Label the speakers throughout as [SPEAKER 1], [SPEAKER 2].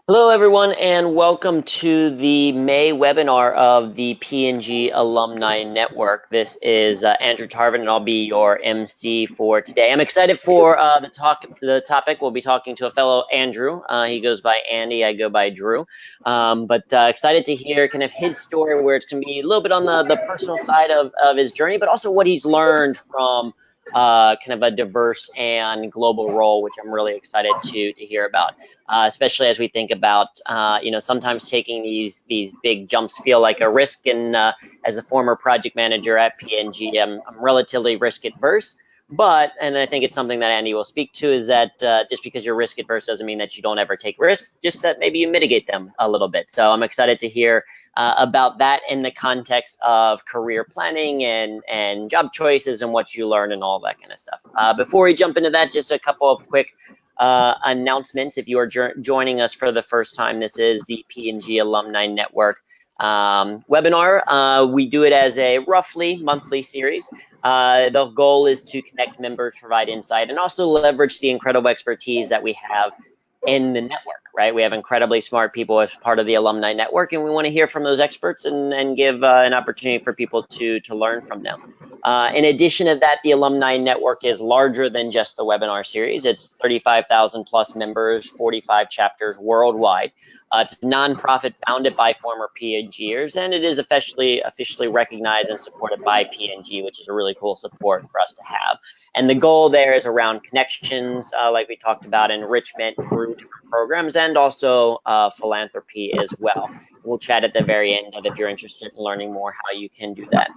[SPEAKER 1] Hello, everyone, and welcome to the May webinar of the P&G Alumni Network. This is Andrew Tarvin, and I'll be your MC for today. I'm excited for the topic. We'll be talking to a fellow Andrew. He goes by Andy. I go by Drew. But excited to hear kind of his story, where it's going to be a little bit on the personal side of his journey, but also what he's learned from kind of a diverse and global role, which I'm really excited to hear about. Especially as we think about, sometimes taking these big jumps feel like a risk. And as a former project manager at P&G, I'm relatively risk adverse. And I think it's something that Andy will speak to, is that just because you're risk adverse doesn't mean that you don't ever take risks, just that maybe you mitigate them a little bit. So I'm excited to hear about that in the context of career planning and job choices and what you learn and all that kind of stuff. Before we jump into that, just a couple of quick announcements. If you are joining us for the first time, this is the P&G Alumni Network webinar. We do it as a roughly monthly series. The goal is to connect members, provide insight, and also leverage the incredible expertise that we have in the network, right? We have incredibly smart people as part of the alumni network, and we want to hear from those experts and give an opportunity for people to learn from them. In addition to that, the alumni network is larger than just the webinar series. It's 35,000 plus members, 45 chapters worldwide. It's a nonprofit founded by former P&Gers, and it is officially recognized and supported by P&G, which is a really cool support for us to have. And the goal there is around connections, like we talked about, enrichment through different programs, and also philanthropy as well. We'll chat at the very end of, if you're interested in learning more, how you can do that.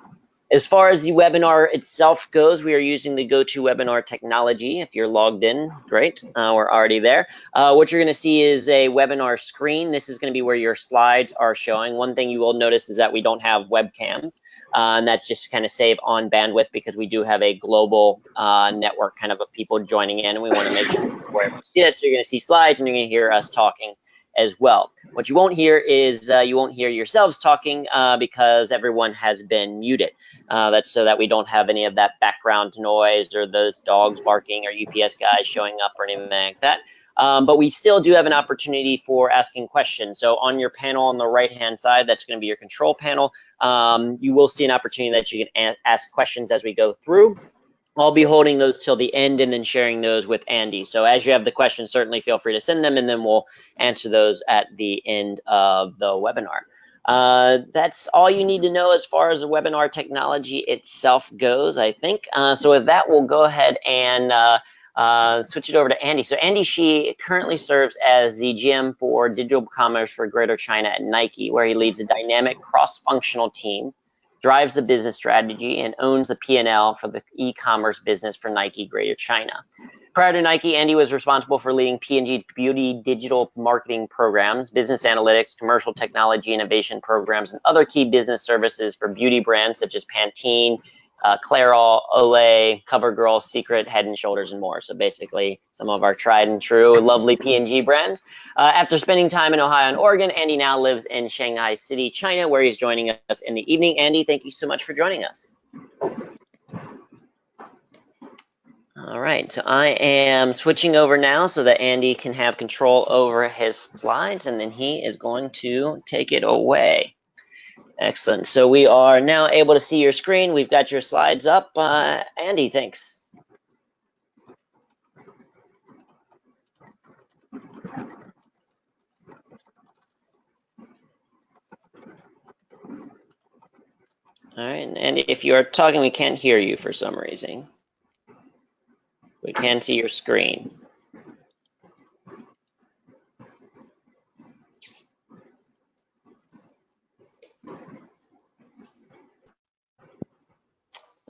[SPEAKER 1] As far as the webinar itself goes, we are using the GoToWebinar technology. If you're logged in, great, we're already there. What you're gonna see is a webinar screen. This is gonna be where your slides are showing. One thing you will notice is that we don't have webcams, and that's just to kind of save on bandwidth, because we do have a global network kind of people joining in, and we wanna make sure we're able to see that. So you're gonna see slides, and you're gonna hear us talking as well. What you won't hear is you won't hear yourselves talking because everyone has been muted. That's so that we don't have any of that background noise or those dogs barking or UPS guys showing up or anything like that. But we still do have an opportunity for asking questions. So on your panel on the right-hand side, that's going to be your control panel. You will see an opportunity that you can ask questions as we go through. I'll be holding those till the end and then sharing those with Andy. So as you have the questions, certainly feel free to send them, and then we'll answer those at the end of the webinar. That's all you need to know as far as the webinar technology itself goes, I think. So with that, we'll go ahead and switch it over to Andy. So Andy Shih currently serves as the GM for digital commerce for Greater China at Nike, where he leads a dynamic cross-functional team, drives the business strategy, and owns the P&L for the e-commerce business for Nike Greater China. Prior to Nike, Andy was responsible for leading P&G beauty digital marketing programs, business analytics, commercial technology innovation programs, and other key business services for beauty brands such as Pantene, Clairol, Olay, CoverGirl, Secret, Head & Shoulders, and more. So basically, some of our tried and true, lovely P&G brands. After spending time in Ohio and Oregon, Andy now lives in Shanghai City, China, where he's joining us in the evening. Andy, thank you so much for joining us. All right, so I am switching over now so that Andy can have control over his slides, and then he is going to take it away. Excellent. So we are now able to see your screen. We've got your slides up. Andy, thanks. All right, and if you are talking, we can't hear you for some reason. We can see your screen.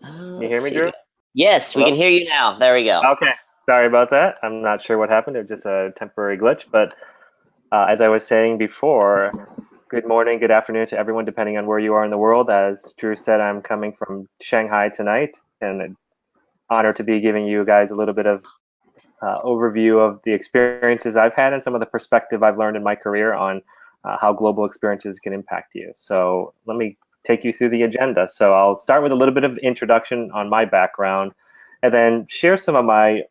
[SPEAKER 2] Can you hear me, Drew?
[SPEAKER 1] Yes,
[SPEAKER 2] Hello?
[SPEAKER 1] we can hear you now. There we go.
[SPEAKER 2] Okay, sorry about that. I'm not sure what happened. It was just a temporary glitch. But as I was saying before, good morning, good afternoon to everyone, depending on where you are in the world. As Drew said, I'm coming from Shanghai tonight, and an honor to be giving you guys a little bit of overview of the experiences I've had and some of the perspective I've learned in my career on how global experiences can impact you. So let me take you through the agenda. So I'll start with a little bit of introduction on my background, and then share some of my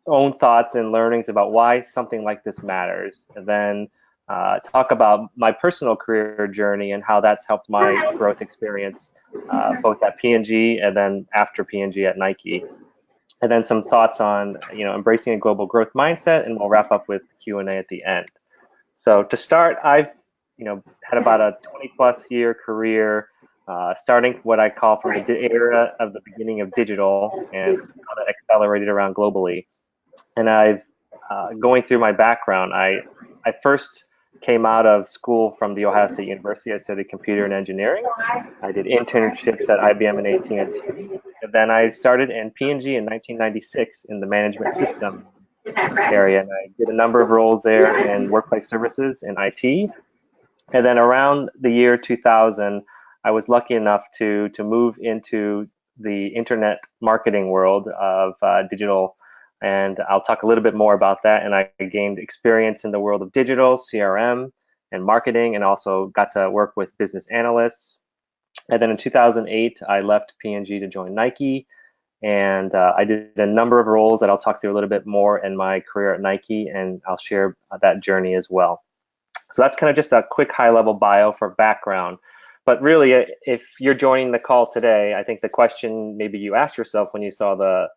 [SPEAKER 2] own thoughts and learnings about why something like this matters. And then talk about my personal career journey and how that's helped my growth experience, both at P&G and then after P&G at Nike. And then some thoughts on, embracing a global growth mindset, and we'll wrap up with Q&A at the end. So to start, I've, had about a 20 plus year career, starting what I call from the era of the beginning of digital and how that accelerated around globally. And I've, going through my background, I first came out of school from the Ohio State University. I studied computer and engineering. I did internships at IBM and AT&T. And then I started in P&G in 1996 in the management system area. And I did a number of roles there in workplace services and IT. And then around the year 2000, I was lucky enough to move into the internet marketing world of digital. And I'll talk a little bit more about that. And I gained experience in the world of digital, CRM, and marketing, and also got to work with business analysts. And then in 2008, I left P&G to join Nike. And I did a number of roles that I'll talk through a little bit more in my career at Nike, and I'll share that journey as well. So that's kind of just a quick high-level bio for background. But really, if you're joining the call today, I think the question maybe you asked yourself when you saw the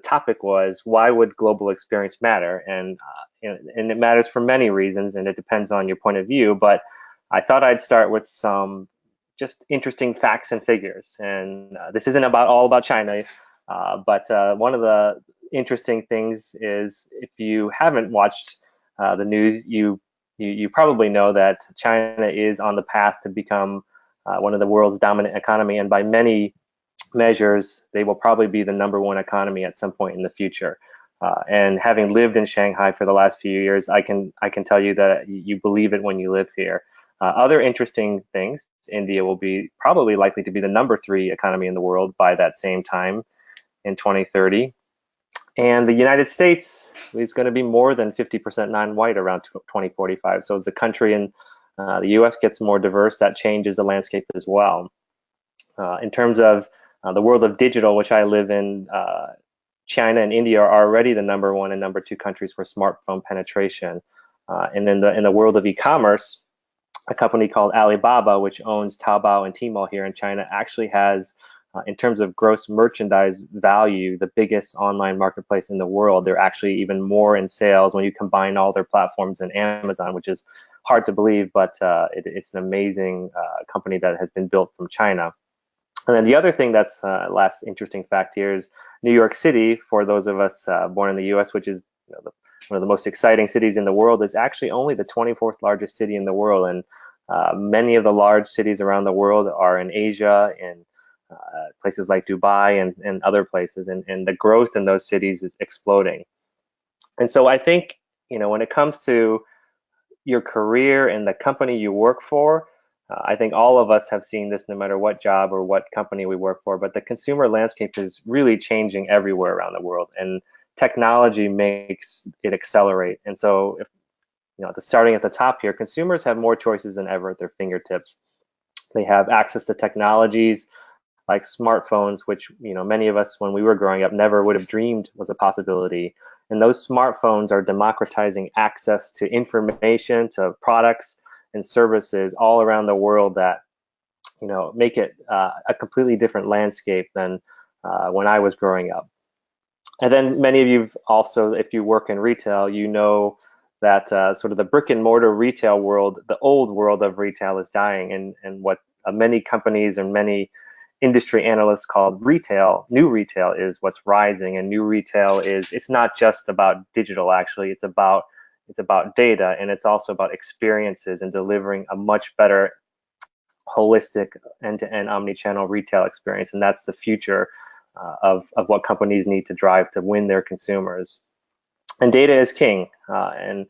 [SPEAKER 2] topic was, why would global experience matter? And it matters for many reasons, and it depends on your point of view. But I thought I'd start with some just interesting facts and figures. And this isn't all about China, but one of the interesting things is, if you haven't watched the news, you probably know that China is on the path to become one of the world's dominant economy, and by many measures, they will probably be the #1 economy at some point in the future. And having lived in Shanghai for the last few years, I can tell you that you believe it when you live here. Other interesting things: India will be probably likely to be the #3 economy in the world by that same time in 2030. And the United States is going to be more than 50% non-white around 2045. So as the country and the US gets more diverse, that changes the landscape as well. In terms of the world of digital, which I live in, China and India are already the #1 and #2 countries for smartphone penetration. And in the world of e-commerce, a company called Alibaba, which owns Taobao and Tmall here in China, actually has, in terms of gross merchandise value, the biggest online marketplace in the world. They're actually even more in sales when you combine all their platforms than Amazon, which is hard to believe, but it's an amazing company that has been built from China. And then the other thing that's last interesting fact here is New York City, for those of us born in the US, which is one of the most exciting cities in the world, is actually only the 24th largest city in the world. And many of the large cities around the world are in Asia, in places like Dubai and other places. And the growth in those cities is exploding. And so I think, when it comes to your career and the company you work for, I think all of us have seen this no matter what job or what company we work for, but the consumer landscape is really changing everywhere around the world, and technology makes it accelerate. And so, starting at the top here, consumers have more choices than ever at their fingertips. They have access to technologies like smartphones, which many of us when we were growing up never would have dreamed was a possibility. And those smartphones are democratizing access to information, to products and services all around the world that make it a completely different landscape than when I was growing up. And then many of you also, if you work in retail, that sort of the brick and mortar retail world, the old world of retail, is dying, and what many companies and many industry analysts call new retail is what's rising. And new retail it's not just about digital, actually. It's about data, and it's also about experiences and delivering a much better holistic end-to-end omni-channel retail experience. And that's the future of what companies need to drive to win their consumers. And data is king. And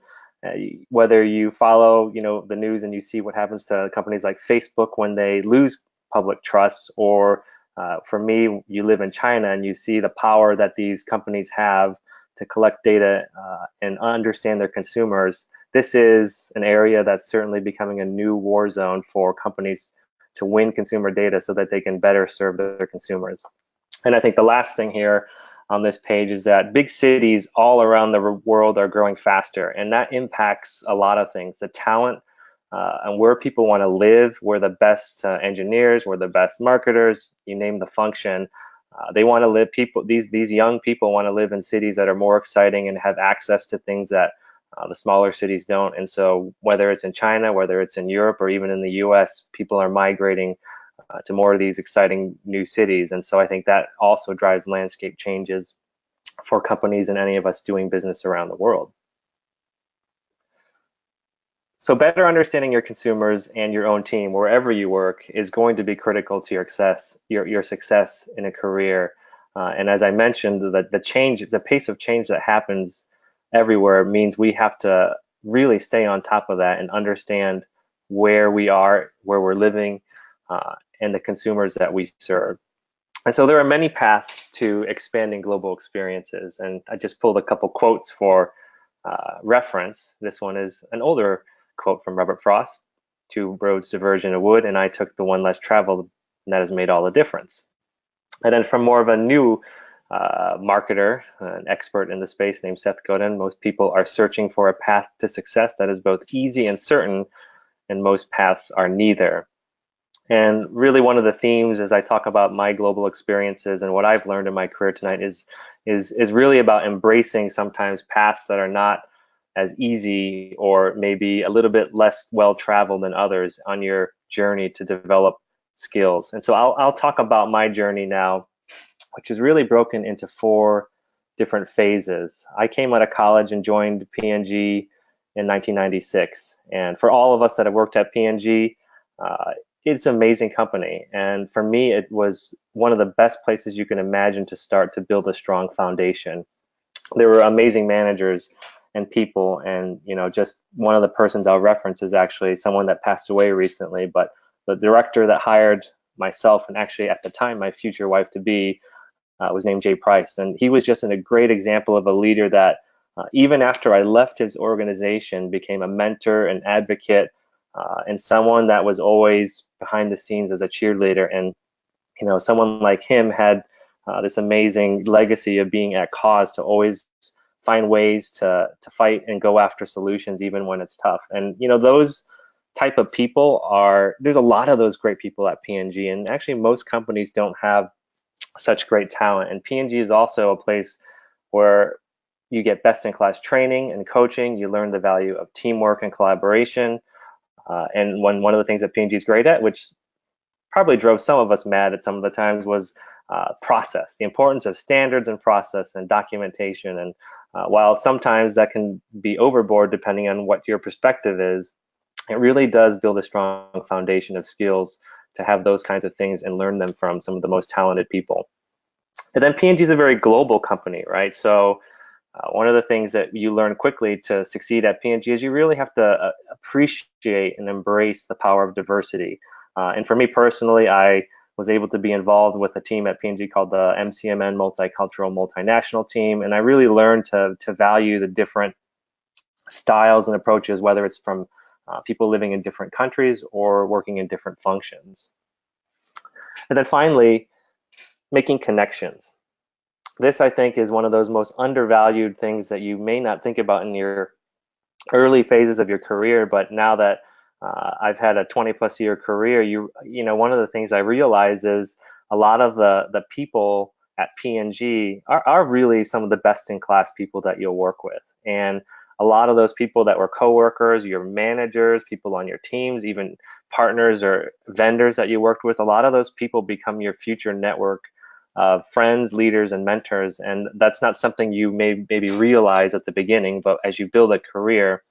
[SPEAKER 2] whether you follow the news and you see what happens to companies like Facebook when they lose public trust, or for me, you live in China and you see the power that these companies have to collect data and understand their consumers. This is an area that's certainly becoming a new war zone for companies to win consumer data so that they can better serve their consumers. And I think the last thing here on this page is that big cities all around the world are growing faster, and that impacts a lot of things. The talent and where people want to live, where the best engineers, where the best marketers, you name the function, they want to live. These young people want to live in cities that are more exciting and have access to things that the smaller cities don't. And so whether it's in China, whether it's in Europe, or even in the US, people are migrating to more of these exciting new cities. And so I think that also drives landscape changes for companies and any of us doing business around the world. So better understanding your consumers and your own team wherever you work is going to be critical to your success in a career. And as I mentioned, the pace of change that happens everywhere means we have to really stay on top of that and understand where we are, where we're living, and the consumers that we serve. And so there are many paths to expanding global experiences. And I just pulled a couple quotes for reference. This one is an older quote from Robert Frost: "Two roads diverge in a wood, and I took the one less traveled, and that has made all the difference." And then from more of a new marketer, an expert in the space named Seth Godin: "Most people are searching for a path to success that is both easy and certain, and most paths are neither." And really one of the themes as I talk about my global experiences and what I've learned in my career tonight is really about embracing sometimes paths that are not as easy or maybe a little bit less well-traveled than others on your journey to develop skills. And so I'll talk about my journey now, which is really broken into 4 different phases. I came out of college and joined P&G in 1996. And for all of us that have worked at P&G, it's an amazing company. And for me, it was one of the best places you can imagine to start to build a strong foundation. There were amazing managers and people, and just one of the persons I'll reference is actually someone that passed away recently, but the director that hired myself, and actually at the time my future wife to be, was named Jay Price. And he was just a great example of a leader that even after I left his organization, became a mentor, an advocate, and someone that was always behind the scenes as a cheerleader. And someone like him had this amazing legacy of being at cause, to always find ways to fight and go after solutions even when it's tough. And those type of people there's a lot of those great people at P&G, and actually most companies don't have such great talent. And P&G is also a place where you get best-in-class training and coaching. You learn the value of teamwork and collaboration. And one of the things that P&G is great at, which probably drove some of us mad at some of the times, was process, the importance of standards and process and documentation. And while sometimes that can be overboard depending on what your perspective is, it really does build a strong foundation of skills to have those kinds of things and learn them from some of the most talented people. And then P&G is a very global company, right? So one of the things that you learn quickly to succeed at P&G is you really have to appreciate and embrace the power of diversity. And for me personally, I was able to be involved with a team at P&G called the MCMN Multicultural Multinational Team, and I really learned to value the different styles and approaches, whether it's from people living in different countries or working in different functions. And then finally, making connections. This, I think, is one of those most undervalued things that you may not think about in your early phases of your career, but now that I've had a 20+ year career, one of the things I realize is a lot of the people at P&G are really some of the best in class people that you'll work with. And a lot of those people that were coworkers, your managers, people on your teams, even partners or vendors that you worked with, a lot of those people become your future network of friends, leaders, and mentors. And that's not something you maybe realize at the beginning, but as you build a career,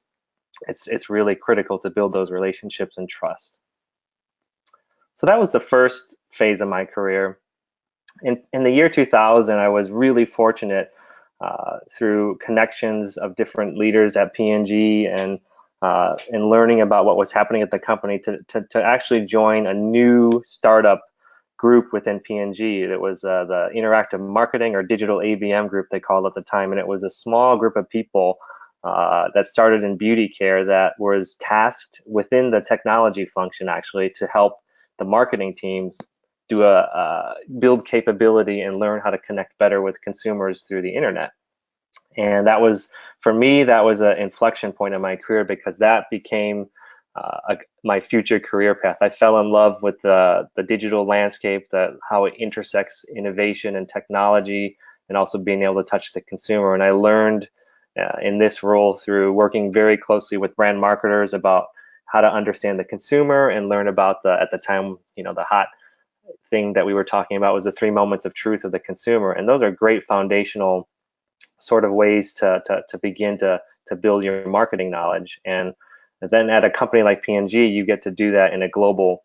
[SPEAKER 2] it's really critical to build those relationships and trust. So that was the first phase of my career. In the year 2000, I was really fortunate through connections of different leaders at P&G and learning about what was happening at the company to actually join a new startup group within P&G. It was the Interactive Marketing, or Digital ABM group they called it at the time, and it was a small group of people that started in beauty care that was tasked within the technology function actually to help the marketing teams build capability and learn how to connect better with consumers through the internet. And that was, for me, that was an inflection point in my career, because that became my future career path. I fell in love with the digital landscape, how it intersects innovation and technology, and also being able to touch the consumer. And I learned in this role through working very closely with brand marketers about how to understand the consumer and learn about at the time, the hot thing that we were talking about was the 3 moments of truth of the consumer. And those are great foundational sort of ways to begin to build your marketing knowledge. And then at a company like P&G, you get to do that in a global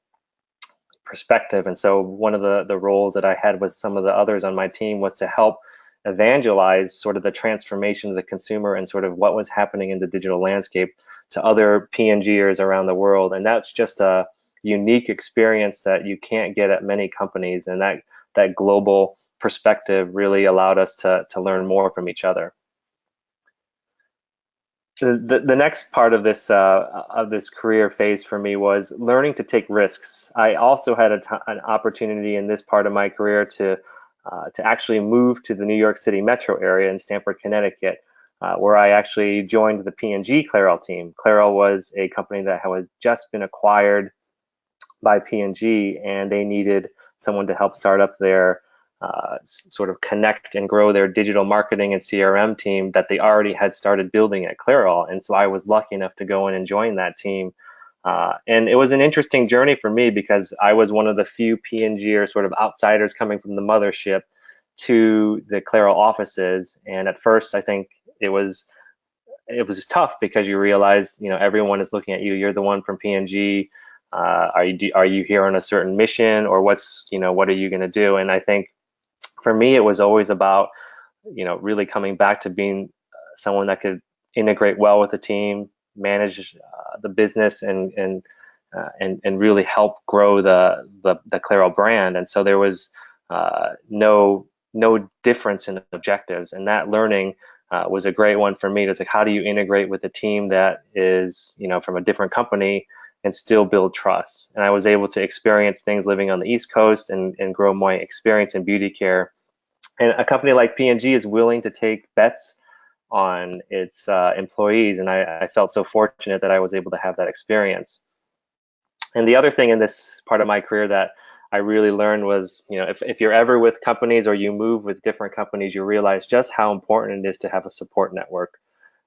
[SPEAKER 2] perspective. And so one of the roles that I had with some of the others on my team was to help evangelize sort of the transformation of the consumer and sort of what was happening in the digital landscape to other P&Gers around the world. And that's just a unique experience that you can't get at many companies. And that global perspective really allowed us to learn more from each other. The next part of this career phase for me was learning to take risks. I also had an opportunity in this part of my career to actually move to the New York City metro area in Stamford, Connecticut, where I actually joined the P&G Clairol team. Clairol was a company that had just been acquired by P&G, and they needed someone to help start up their sort of connect and grow their digital marketing and CRM team that they already had started building at Clairol. And so I was lucky enough to go in and join that team. And it was an interesting journey for me, because I was one of the few P&G or sort of outsiders coming from the mothership to the Clairol offices. And at first, I think it was tough, because you realize, everyone is looking at you. You're the one from P&G. Are you here on a certain mission, or what are you going to do? And I think for me, it was always about, really coming back to being someone that could integrate well with the team, manage the business, and really help grow the Clairol brand. And so there was no difference in objectives, and that learning was a great one for me. It's like, how do you integrate with a team that is, from a different company and still build trust? And I was able to experience things living on the East Coast and grow my experience in beauty care. And a company like P&G is willing to take bets on its employees, and I felt so fortunate that I was able to have that experience. And the other thing in this part of my career that I really learned was, if you're ever with companies or you move with different companies, you realize just how important it is to have a support network.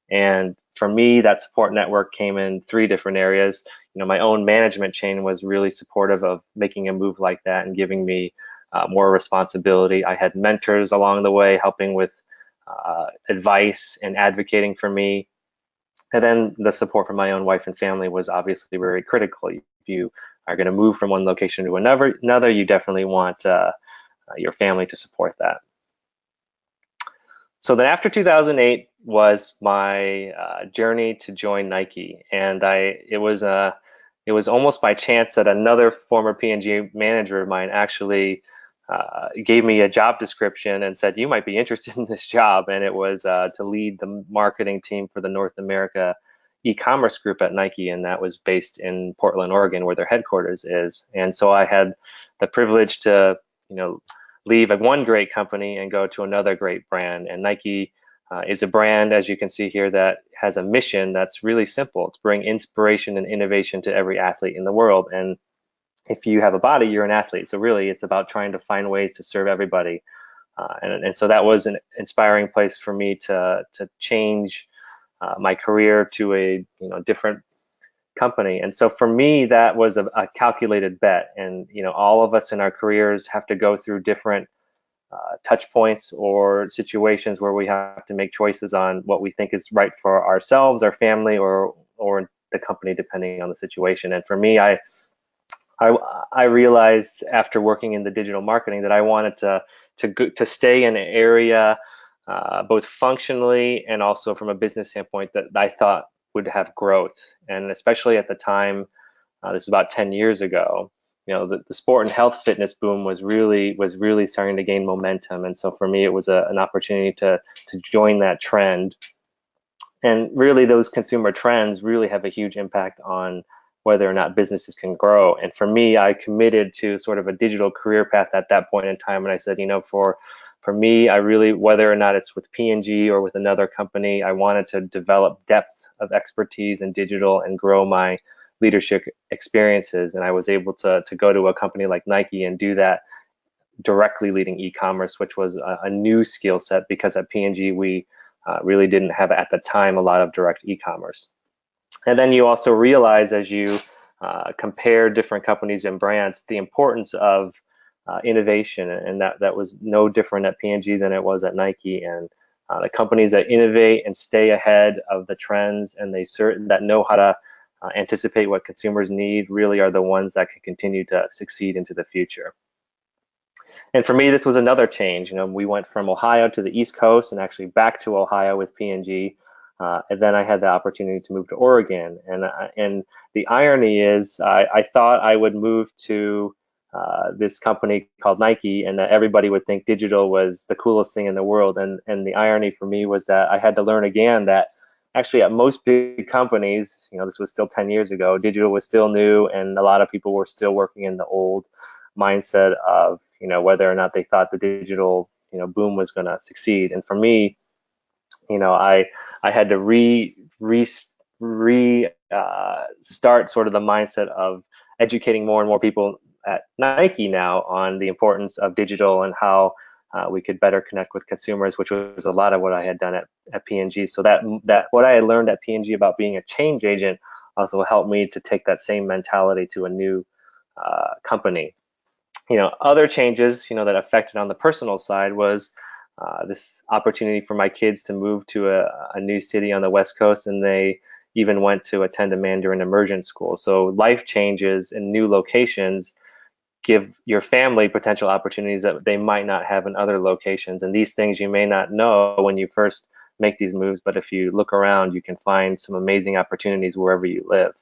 [SPEAKER 2] And for me, that support network came in 3 different areas. My own management chain was really supportive of making a move like that and giving me more responsibility. I had mentors along the way helping with advice and advocating for me. And then the support from my own wife and family was obviously very critical. If you are going to move from one location to another, you definitely want your family to support that. So then after 2008 was my journey to join Nike, and it was almost by chance that another former P&G manager of mine actually gave me a job description and said, you might be interested in this job. And it was to lead the marketing team for the North America e-commerce group at Nike, and that was based in Portland, Oregon, where their headquarters is. And so I had the privilege to, leave one great company and go to another great brand. And Nike is a brand, as you can see here, that has a mission that's really simple. It's bring inspiration and innovation to every athlete in the world. And if you have a body, you're an athlete. So really, it's about trying to find ways to serve everybody. And so that was an inspiring place for me to change my career to a different company. And so for me, that was a calculated bet. And all of us in our careers have to go through different touch points or situations where we have to make choices on what we think is right for ourselves, our family, or the company, depending on the situation. And for me, I realized after working in the digital marketing that I wanted to stay in an area both functionally and also from a business standpoint that I thought would have growth. And especially at the time, this is about 10 years ago, the sport and health fitness boom was really starting to gain momentum. And so for me, it was an opportunity to join that trend. And really, those consumer trends really have a huge impact on whether or not businesses can grow. And for me, I committed to sort of a digital career path at that point in time. And I said, for me, I really, whether or not it's with P&G or with another company, I wanted to develop depth of expertise in digital and grow my leadership experiences. And I was able to go to a company like Nike and do that directly leading e-commerce, which was a new skill set because at P&G we really didn't have at the time a lot of direct e-commerce. And then you also realize as you compare different companies and brands, the importance of innovation, and that was no different at P&G than it was at Nike. And the companies that innovate and stay ahead of the trends and that know how to anticipate what consumers need really are the ones that can continue to succeed into the future. And for me, this was another change. We went from Ohio to the East Coast and actually back to Ohio with P&G. And then I had the opportunity to move to Oregon. And the irony is I thought I would move to this company called Nike and that everybody would think digital was the coolest thing in the world. And the irony for me was that I had to learn again that actually at most big companies, this was still 10 years ago, digital was still new and a lot of people were still working in the old mindset of, whether or not they thought the digital, boom was going to succeed. And for me, I had to start sort of the mindset of educating more and more people at Nike now on the importance of digital and how we could better connect with consumers, which was a lot of what I had done at P&G. So that what I had learned at P&G about being a change agent also helped me to take that same mentality to a new company. Other changes, that affected on the personal side was this opportunity for my kids to move to a new city on the West Coast, and they even went to attend a Mandarin immersion school. So life changes in new locations give your family potential opportunities that they might not have in other locations. And these things you may not know when you first make these moves, but if you look around, you can find some amazing opportunities wherever you live.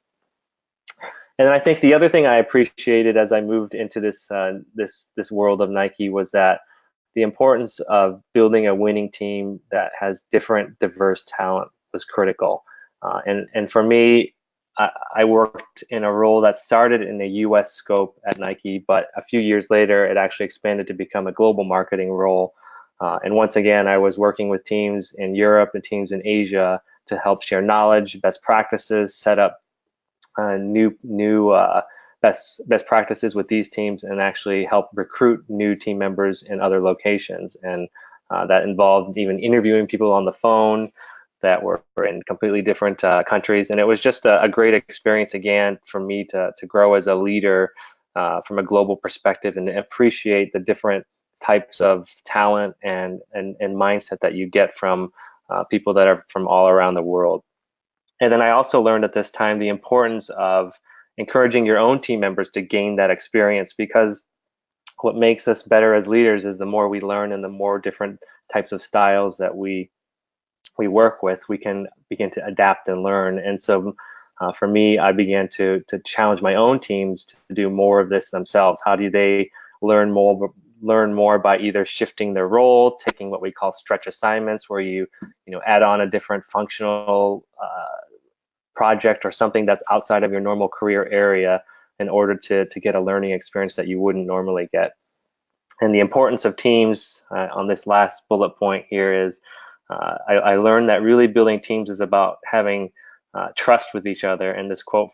[SPEAKER 2] And I think the other thing I appreciated as I moved into this world of Nike was that the importance of building a winning team that has different, diverse talent was critical. And for me, I worked in a role that started in the U.S. scope at Nike, but a few years later, it actually expanded to become a global marketing role. And once again, I was working with teams in Europe and teams in Asia to help share knowledge, best practices, set up new best practices with these teams, and actually help recruit new team members in other locations. And that involved even interviewing people on the phone that were in completely different countries. And it was just a great experience again for me to grow as a leader from a global perspective and appreciate the different types of talent and mindset that you get from people that are from all around the world. And then I also learned at this time the importance of encouraging your own team members to gain that experience, because what makes us better as leaders is the more we learn and the more different types of styles that we work with, we can begin to adapt and learn. And so for me, I began to challenge my own teams to do more of this themselves. How do they learn more by either shifting their role, taking what we call stretch assignments, where you add on a different functional project or something that's outside of your normal career area in order to get a learning experience that you wouldn't normally get. And the importance of teams on this last bullet point here is I learned that really building teams is about having trust with each other. And this quote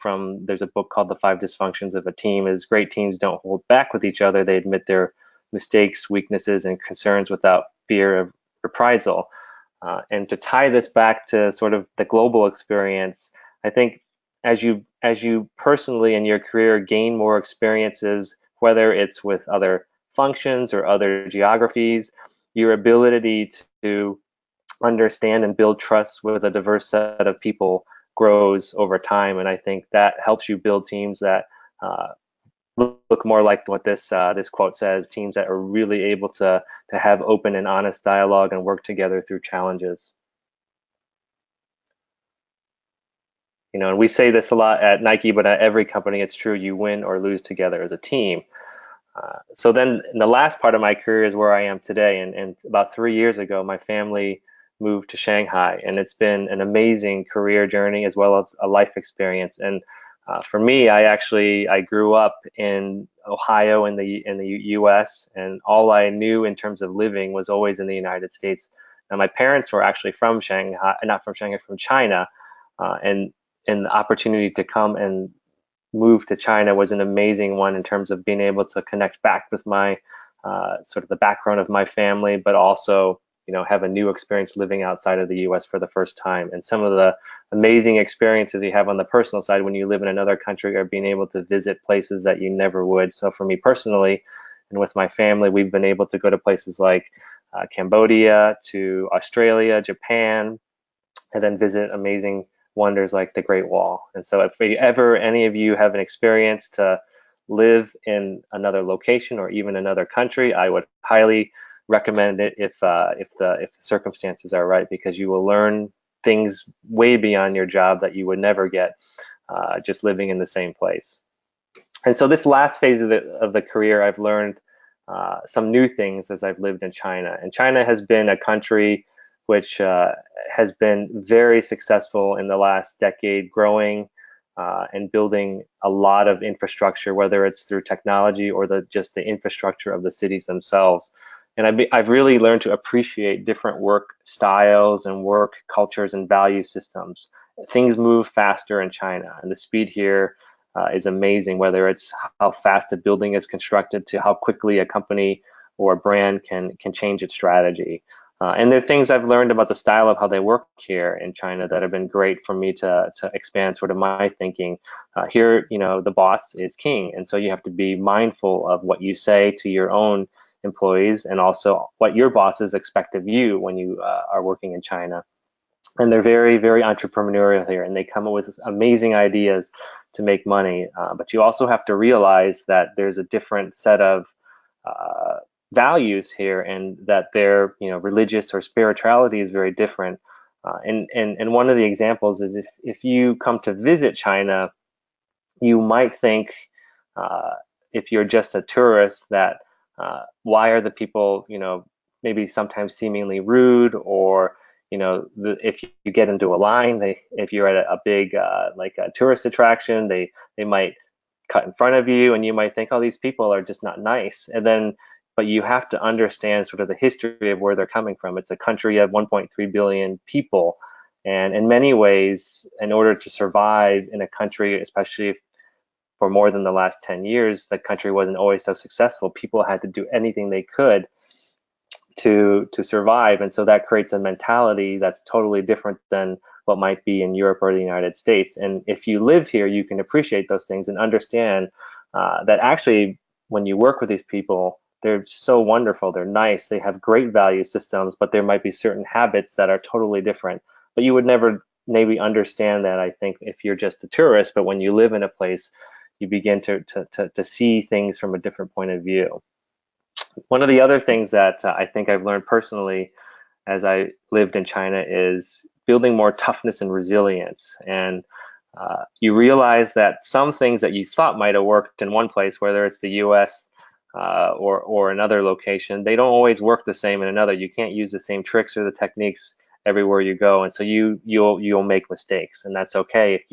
[SPEAKER 2] there's a book called The 5 Dysfunctions of a Team is, great teams don't hold back with each other. They admit their mistakes, weaknesses, and concerns without fear of reprisal. And to tie this back to sort of the global experience, I think as you personally in your career gain more experiences, whether it's with other functions or other geographies, your ability to understand and build trust with a diverse set of people grows over time. And I think that helps you build teams that look more like what this quote says, teams that are really able to have open and honest dialogue and work together through challenges. And we say this a lot at Nike, but at every company, it's true. You win or lose together as a team. So then in the last part of my career is where I am today. And about 3 years ago, my family moved to Shanghai, and it's been an amazing career journey as well as a life experience. And For me, I grew up in Ohio in the U.S., and all I knew in terms of living was always in the United States. Now, my parents were actually from Shanghai, not from Shanghai, from China, and the opportunity to come and move to China was an amazing one in terms of being able to connect back with my sort of the background of my family, but also have a new experience living outside of the U.S. for the first time. And some of the amazing experiences you have on the personal side when you live in another country are being able to visit places that you never would. So for me personally, and with my family, we've been able to go to places like Cambodia, to Australia, Japan, and then visit amazing wonders like the Great Wall. And so if ever any of you have an experience to live in another location or even another country, I would highly recommend it if the circumstances are right, because you will learn things way beyond your job that you would never get just living in the same place. And so this last phase of the career, I've learned some new things as I've lived in China. And China has been a country which has been very successful in the last decade, growing and building a lot of infrastructure, whether it's through technology or just the infrastructure of the cities themselves. And I've really learned to appreciate different work styles and work cultures and value systems. Things move faster in China, and the speed here is amazing, whether it's how fast a building is constructed to how quickly a company or a brand can change its strategy. And there are things I've learned about the style of how they work here in China that have been great for me to expand sort of my thinking. Here, the boss is king, and so you have to be mindful of what you say to your own employees and also what your bosses expect of you when you are working in China. And they're very, very entrepreneurial here, and they come up with amazing ideas to make money. But you also have to realize that there's a different set of values here, and that their religious or spirituality is very different. And one of the examples is if you come to visit China, you might think if you're just a tourist that why are the people maybe sometimes seemingly rude, or if you get into a line, if you're at a big like a tourist attraction, they might cut in front of you, and you might think, oh, these people are just not nice. But you have to understand sort of the history of where they're coming from. It's a country of 1.3 billion people, and in many ways, in order to survive in a country, especially for more than the last 10 years, the country wasn't always so successful. People had to do anything they could to survive, and so that creates a mentality that's totally different than what might be in Europe or the United States. And if you live here, you can appreciate those things and understand that actually when you work with these people, they're so wonderful, they're nice, they have great value systems, but there might be certain habits that are totally different. But you would never maybe understand that, I think, if you're just a tourist. But when you live in a place, you begin to see things from a different point of view. One of the other things that I think I've learned personally as I lived in China is building more toughness and resilience. And you realize that some things that you thought might have worked in one place, whether it's the US or another location, they don't always work the same in another. You can't use the same tricks or the techniques everywhere you go. And so you'll make mistakes, and that's okay.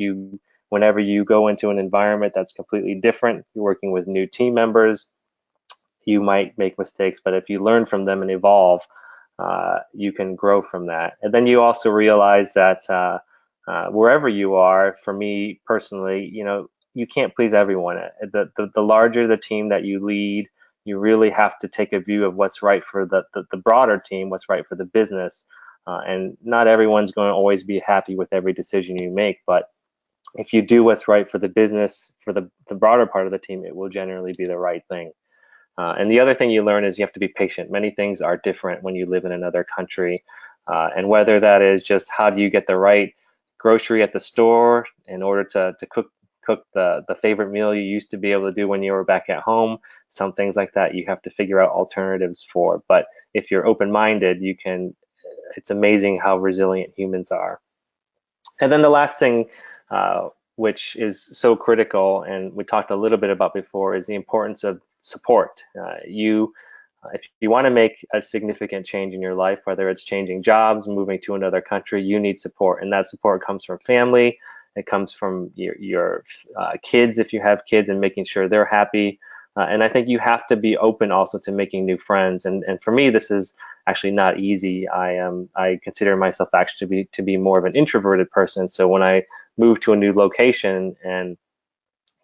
[SPEAKER 2] Whenever you go into an environment that's completely different, you're working with new team members, you might make mistakes, but if you learn from them and evolve, you can grow from that. And then you also realize that wherever you are, for me personally, you can't please everyone. The larger the team that you lead, you really have to take a view of what's right for the broader team, what's right for the business. And not everyone's going to always be happy with every decision you make, but if you do what's right for the business, for the broader part of the team, it will generally be the right thing. And the other thing you learn is you have to be patient. Many things are different when you live in another country. And whether that is just how do you get the right grocery at the store in order to cook the favorite meal you used to be able to do when you were back at home, some things like that you have to figure out alternatives for. But if you're open-minded, it's amazing how resilient humans are. And then the last thing, which is so critical, and we talked a little bit about before, is the importance of support. If you want to make a significant change in your life, whether it's changing jobs, moving to another country, you need support, and that support comes from family, It comes from your kids, if you have kids, and making sure they're happy. And I think you have to be open also to making new friends. And for me, this is actually not easy. I consider myself actually to be more of an introverted person. So when I move to a new location, and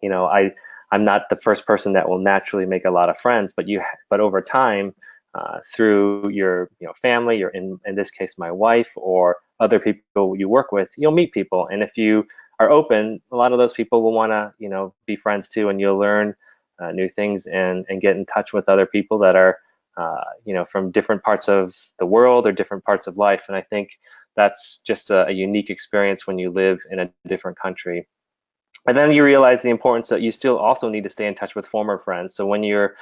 [SPEAKER 2] I'm not the first person that will naturally make a lot of friends, but over time, through your family, or in this case my wife, or other people you work with, you'll meet people, and if you are open, a lot of those people will want to be friends too, and you'll learn new things, and get in touch with other people that are from different parts of the world or different parts of life. And I think that's just a unique experience when you live in a different country. And then you realize the importance that you still also need to stay in touch with former friends. So when you're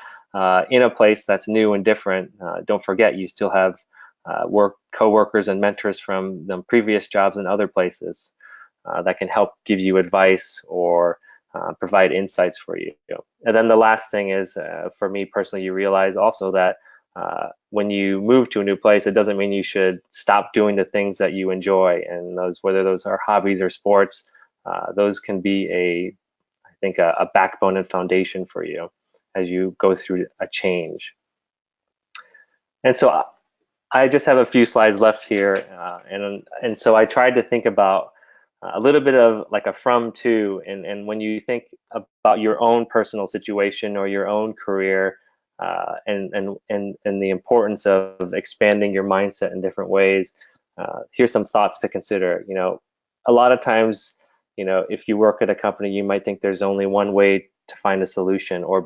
[SPEAKER 2] in a place that's new and different, don't forget you still have coworkers and mentors from the previous jobs and other places that can help give you advice or provide insights for you. And then the last thing is, for me personally, you realize also that when you move to a new place, it doesn't mean you should stop doing the things that you enjoy, and whether those are hobbies or sports. Those can be I think, a backbone and foundation for you as you go through a change. And so I just have a few slides left here, and so I tried to think about a little bit of like a from to, and when you think about your own personal situation or your own career, and the importance of expanding your mindset in different ways. Here's some thoughts to consider. A lot of times, if you work at a company, you might think there's only one way to find a solution, or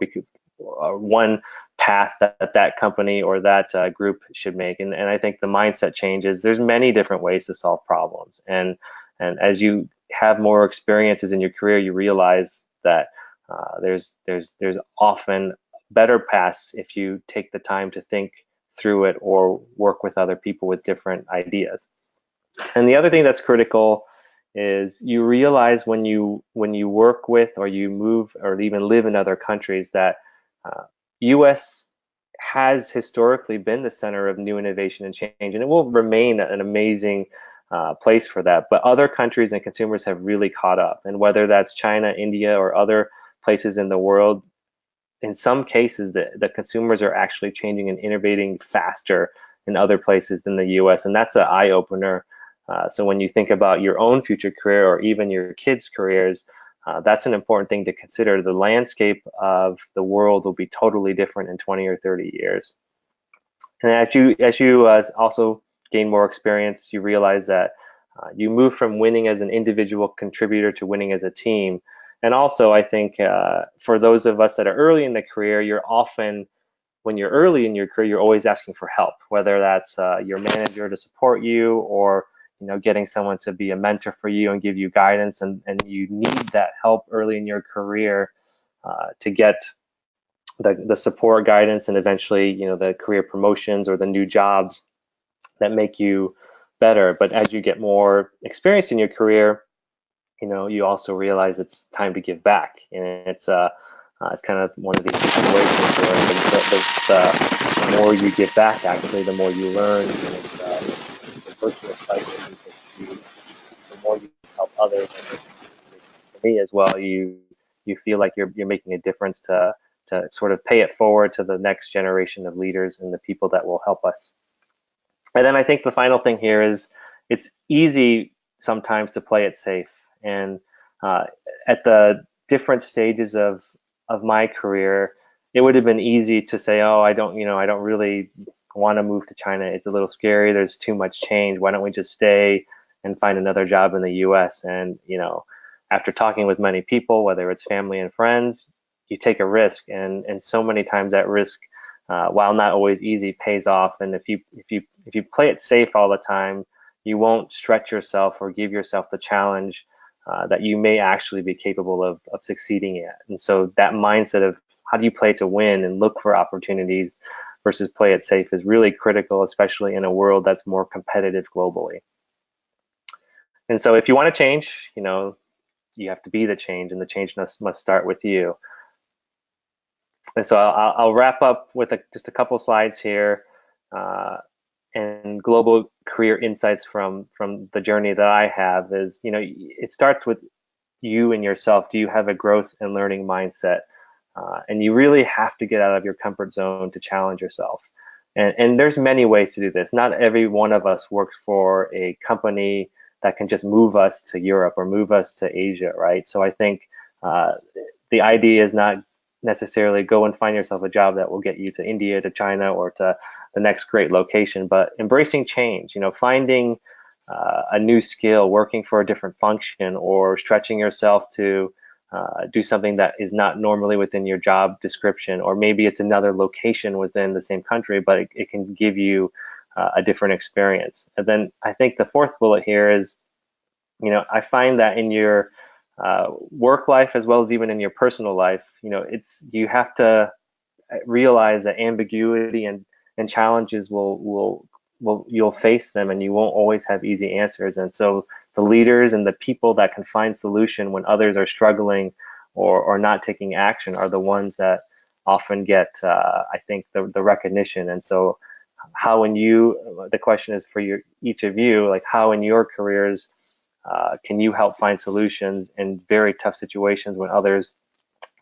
[SPEAKER 2] one path that company or that group should make. And I think the mindset changes. There's many different ways to solve problems. And as you have more experiences in your career, you realize that there's often better paths if you take the time to think through it or work with other people with different ideas. And the other thing that's critical is you realize when you work with, or you move or even live in other countries, that US has historically been the center of new innovation and change, and it will remain an amazing place for that. But other countries and consumers have really caught up, and whether that's China, India, or other places in the world, in some cases the consumers are actually changing and innovating faster in other places than the US, and that's an eye-opener. So when you think about your own future career, or even your kids' careers, that's an important thing to consider. The landscape of the world will be totally different in 20 or 30 years. And as you also gain more experience, you realize that you move from winning as an individual contributor to winning as a team. And also, I think for those of us that are early in the career, when you're early in your career, you're always asking for help, whether that's your manager to support you, or getting someone to be a mentor for you and give you guidance. And you need that help early in your career to get the support, guidance, and eventually the career promotions or the new jobs that make you better. But as you get more experience in your career, you also realize it's time to give back, and it's kind of one of these situations where the more you give back, actually, the more you learn, and it's a virtuous cycle, because the more you help others, and for me as well, you feel like you're making a difference to sort of pay it forward to the next generation of leaders and the people that will help us. And then I think the final thing here is, it's easy sometimes to play it safe. And at the different stages of my career, it would have been easy to say, oh, I don't really want to move to China. It's a little scary. There's too much change. Why don't we just stay and find another job in the US? And after talking with many people, whether it's family and friends, you take a risk, and so many times that risk, while not always easy, pays off. And if you play it safe all the time, you won't stretch yourself or give yourself the challenge that you may actually be capable of succeeding at. And so that mindset of how do you play to win and look for opportunities versus play it safe is really critical, especially in a world that's more competitive globally. And so if you want to change, you have to be the change, and the change must start with you. And so I'll wrap up with just a couple slides here, and global career insights from the journey that I have is, it starts with you and yourself, do you have a growth and learning mindset? And you really have to get out of your comfort zone to challenge yourself. And there's many ways to do this. Not every one of us works for a company that can just move us to Europe or move us to Asia, right? So I think uh, the idea is not necessarily go and find yourself a job that will get you to India, to China, or to the next great location, but embracing change, finding a new skill, working for a different function, or stretching yourself to do something that is not normally within your job description, or maybe it's another location within the same country, but it can give you a different experience. And then I think the fourth bullet here is, I find that in your work life as well as even in your personal life, you have to realize that ambiguity and challenges will you'll face them, and you won't always have easy answers. And so the leaders and the people that can find solution when others are struggling or not taking action are the ones that often get I think the recognition. And so how in you the question is for each of you, like how in your careers can you help find solutions in very tough situations when others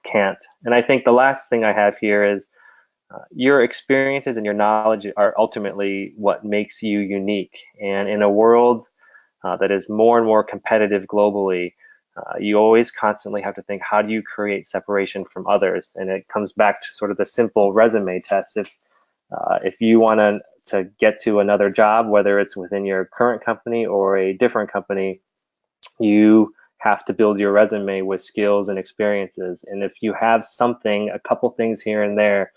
[SPEAKER 2] can't? And I think the last thing I have here is your experiences and your knowledge are ultimately what makes you unique. And in a world that is more and more competitive globally, you always constantly have to think, how do you create separation from others? And it comes back to sort of the simple resume test. If you want to get to another job, whether it's within your current company or a different company, you have to build your resume with skills and experiences. And if you have something, a couple things here and there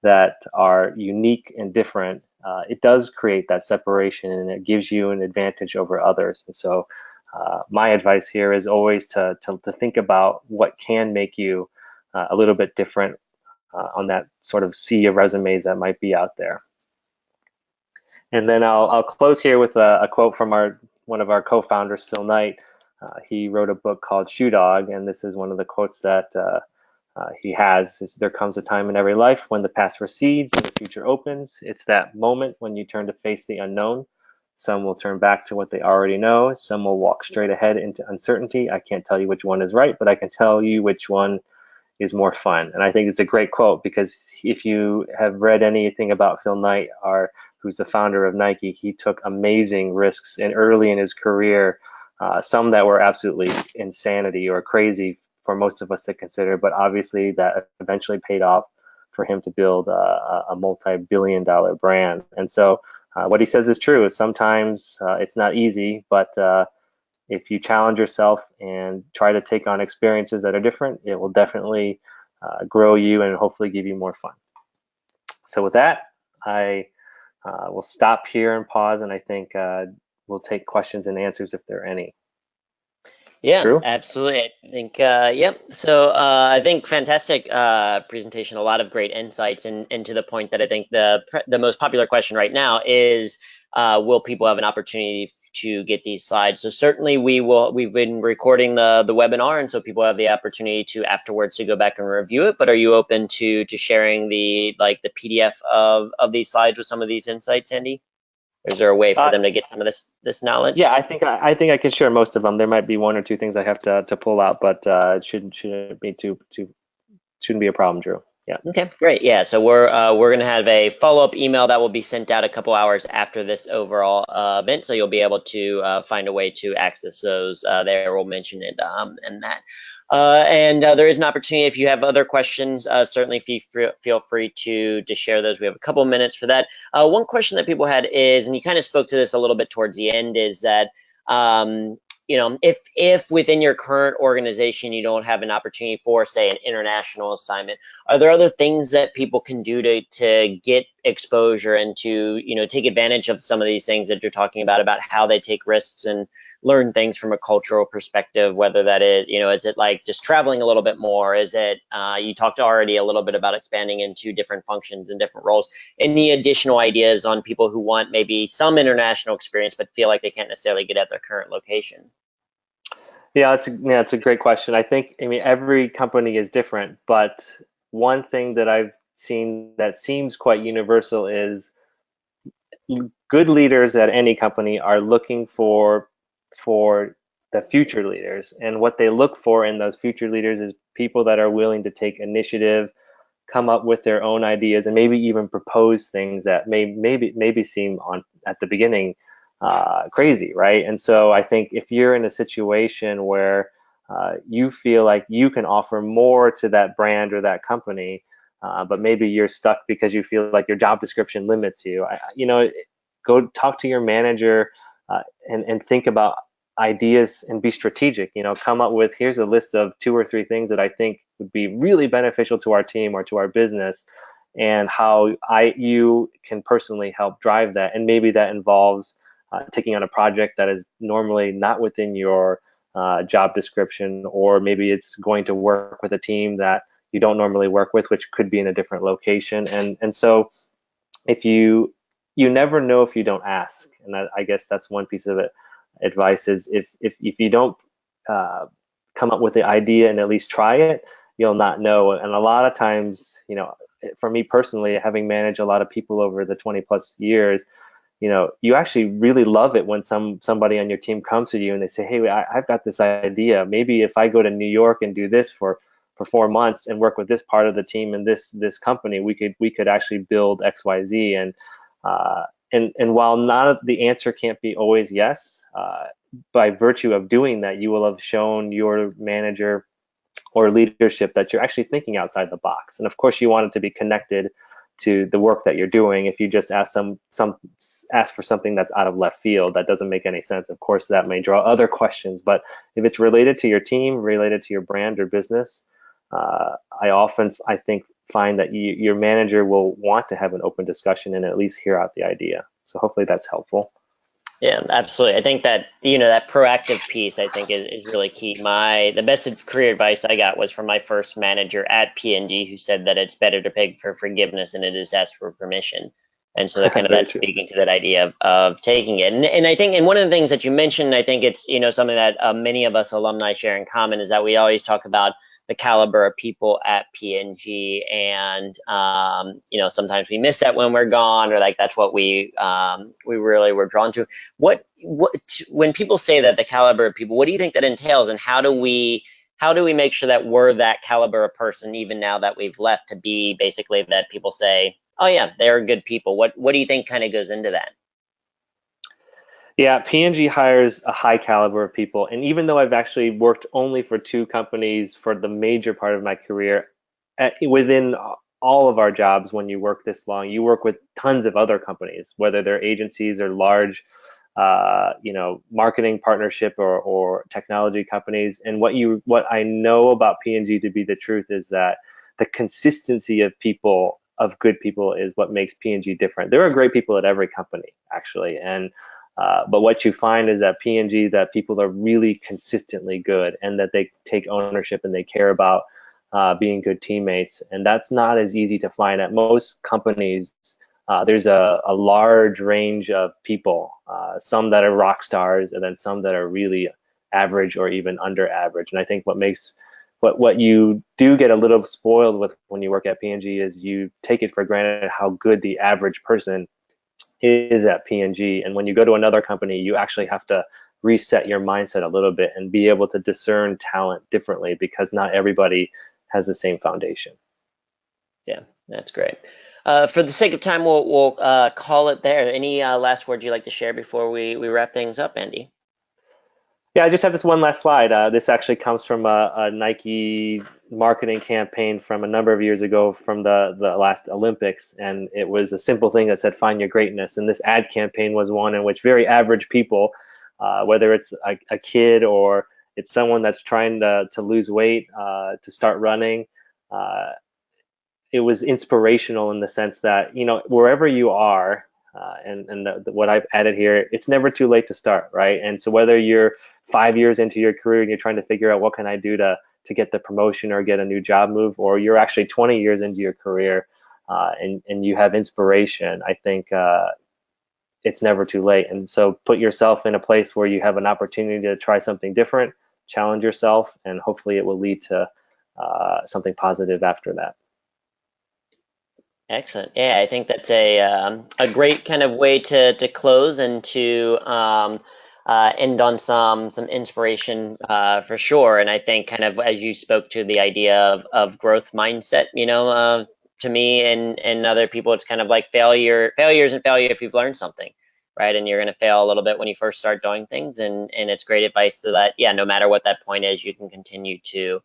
[SPEAKER 2] that are unique and different, it does create that separation, and it gives you an advantage over others. And so my advice here is always to think about what can make you a little bit different on that sort of sea of resumes that might be out there. And then I'll close here with a quote from one of our co-founders, Phil Knight. He wrote a book called Shoe Dog, and this is one of the quotes that he has. There comes a time in every life when the past recedes and the future opens. It's that moment when you turn to face the unknown. Some will turn back to what they already know. Some will walk straight ahead into uncertainty. I can't tell you which one is right, but I can tell you which one is more fun. And I think it's a great quote, because if you have read anything about Phil Knight, who's the founder of Nike, he took amazing risks and early in his career, some that were absolutely insanity or crazy for most of us to consider, but obviously that eventually paid off for him to build a multi-billion-dollar brand. And so what he says is true. Sometimes it's not easy, but if you challenge yourself and try to take on experiences that are different, it will definitely grow you and hopefully give you more fun. So with that, I will stop here and pause, and I think we'll take questions and answers if there are any.
[SPEAKER 1] Yeah,
[SPEAKER 2] Drew?
[SPEAKER 1] absolutely. I think, yep. So I think fantastic presentation. A lot of great insights, and to the point that I think the most popular question right now is, will people have an opportunity to get these slides? So certainly we will. We've been recording the webinar, and so people have the opportunity to afterwards to go back and review it. But are you open to sharing the PDF of these slides with some of these insights, Andy? Or is there a way for them to get some of this knowledge?
[SPEAKER 2] Yeah, I think I can share most of them. There might be one or two things I have to pull out, but it shouldn't be shouldn't be a problem, Drew. Yeah.
[SPEAKER 1] Okay, great. Yeah, so we're gonna have a follow-up email that will be sent out a couple hours after this overall event, so you'll be able to find a way to access those there. We'll mention it in that. And there is an opportunity if you have other questions. Certainly, feel free to share those. We have a couple minutes for that. One question that people had is, and you kind of spoke to this a little bit towards the end, is that if within your current organization you don't have an opportunity for, say, an international assignment, are there other things that people can do to get exposure and to take advantage of some of these things that you're talking about how they take risks and learn things from a cultural perspective, whether that is it like just traveling a little bit more? Is it, you talked already a little bit about expanding into different functions and different roles. Any additional ideas on people who want maybe some international experience but feel like they can't necessarily get at their current location?
[SPEAKER 2] Yeah, it's a great question. I mean, every company is different, but one thing that I've seen that seems quite universal is good leaders at any company are looking for the future leaders. And what they look for in those future leaders is people that are willing to take initiative, come up with their own ideas, and maybe even propose things that maybe seem on at the beginning crazy, right? And so I think if you're in a situation where you feel like you can offer more to that brand or that company, but maybe you're stuck because you feel like your job description limits you, go talk to your manager and think about ideas and be strategic. Come up with, here's a list of 2 or 3 things that I think would be really beneficial to our team or to our business, and how you can personally help drive that. And maybe that involves taking on a project that is normally not within your job description, or maybe it's going to work with a team that you don't normally work with, which could be in a different location. And so if you never know if you don't ask. And I guess that's one piece of it. Advice is, if you don't come up with the idea and at least try it, you'll not know. And a lot of times, for me personally, having managed a lot of people over the 20 plus years, you actually really love it when somebody on your team comes to you and they say, hey, I've got this idea. Maybe if I go to New York and do this for 4 months and work with this part of the team and this company, we could actually build XYZ. And while not the answer can't be always yes, by virtue of doing that, you will have shown your manager or leadership that you're actually thinking outside the box. And of course, you want it to be connected to the work that you're doing. If you just ask ask for something that's out of left field, that doesn't make any sense. Of course, that may draw other questions. But if it's related to your team, related to your brand or business, I think find that your manager will want to have an open discussion and at least hear out the idea. So hopefully that's helpful.
[SPEAKER 1] Yeah, absolutely. I think that, that proactive piece, I think is really key. The best career advice I got was from my first manager at P&G, who said that it's better to beg for forgiveness than it is to ask for permission. And so
[SPEAKER 2] Very
[SPEAKER 1] that's
[SPEAKER 2] true.
[SPEAKER 1] speaking to that idea of taking it. And I think, and one of the things that you mentioned, I think it's, something that many of us alumni share in common, is that we always talk about the caliber of people at P&G, and sometimes we miss that when we're gone, or like that's what we really were drawn to. What when people say that, the caliber of people, what do you think that entails, and how do we make sure that we're that caliber of person even now that we've left, to be basically that people say, oh yeah, they're good people? What do you think kind of goes into that?
[SPEAKER 2] Yeah, P&G hires a high caliber of people. And even though I've actually worked only for 2 companies for the major part of my career, within all of our jobs, when you work this long, you work with tons of other companies, whether they're agencies or large, marketing partnership or technology companies. And what I know about P&G to be the truth is that the consistency of people, of good people, is what makes P&G different. There are great people at every company, actually, but what you find is that P&G, that people are really consistently good, and that they take ownership and they care about being good teammates. And that's not as easy to find at most companies. There's a large range of people, some that are rock stars, and then some that are really average or even under average. And I think what you do get a little spoiled with when you work at P&G is you take it for granted how good the average person is at P&G. And when you go to another company, you actually have to reset your mindset a little bit and be able to discern talent differently, because not everybody has the same foundation.
[SPEAKER 1] Yeah, that's great. For the sake of time, we'll call it there. Any last words you'd like to share before we wrap things up, Andy?
[SPEAKER 2] Yeah, I just have this one last slide. This actually comes from a Nike marketing campaign from a number of years ago, from the last Olympics. And it was a simple thing that said, find your greatness. And this ad campaign was one in which very average people, whether it's a kid or it's someone that's trying to lose weight, to start running, uh, it was inspirational in the sense that, wherever you are, what I've added here, it's never too late to start, right? And so whether you're 5 years into your career and you're trying to figure out what can I do to get the promotion or get a new job move, or you're actually 20 years into your career, and you have inspiration, I think it's never too late. And so put yourself in a place where you have an opportunity to try something different, challenge yourself, and hopefully it will lead to something positive after that.
[SPEAKER 1] Excellent. Yeah, I think that's a great kind of way to close, and to end on some inspiration for sure. And I think kind of as you spoke to the idea of growth mindset, to me and other people, it's kind of like failure isn't failure if you've learned something, right? And you're going to fail a little bit when you first start doing things, and it's great advice to that. Yeah, no matter what that point is, you can continue to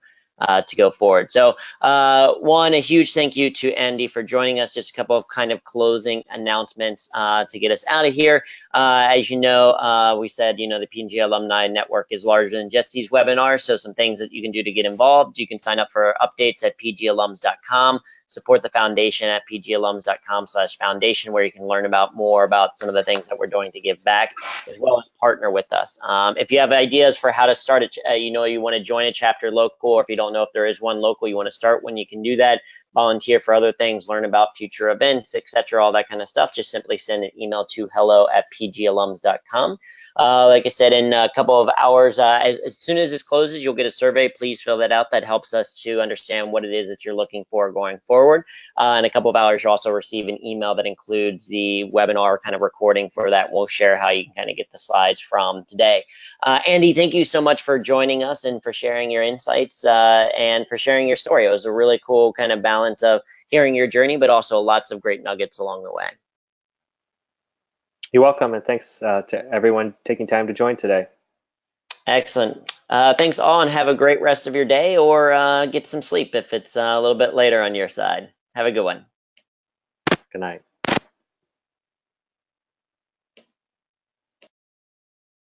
[SPEAKER 1] go forward. So, a huge thank you to Andy for joining us. Just a couple of kind of closing announcements to get us out of here. As you know, we said, the P&G Alumni Network is larger than just these webinars. So some things that you can do to get involved. You can sign up for updates at pgalums.com. Support the foundation at pgalums.com/foundation, where you can learn more about some of the things that we're doing to give back, as well as partner with us. If you have ideas for how to start you want to join a chapter local, or if you don't know if there is one local you want to start when, you can do that. Volunteer for other things, learn about future events, etc., all that kind of stuff. Just simply send an email to hello@pgalums.com. Like I said, in a couple of hours, as soon as this closes, you'll get a survey. Please fill that out. That helps us to understand what it is that you're looking for going forward. In a couple of hours, you'll also receive an email that includes the webinar kind of recording for that. We'll share how you can kind of get the slides from today. Andy, thank you so much for joining us and for sharing your insights and for sharing your story. It was a really cool kind of balance of hearing your journey, but also lots of great nuggets along the way.
[SPEAKER 2] You're welcome, and thanks to everyone taking time to join today.
[SPEAKER 1] Excellent. Thanks all, and have a great rest of your day, or get some sleep if it's a little bit later on your side. Have a good one.
[SPEAKER 2] Good night.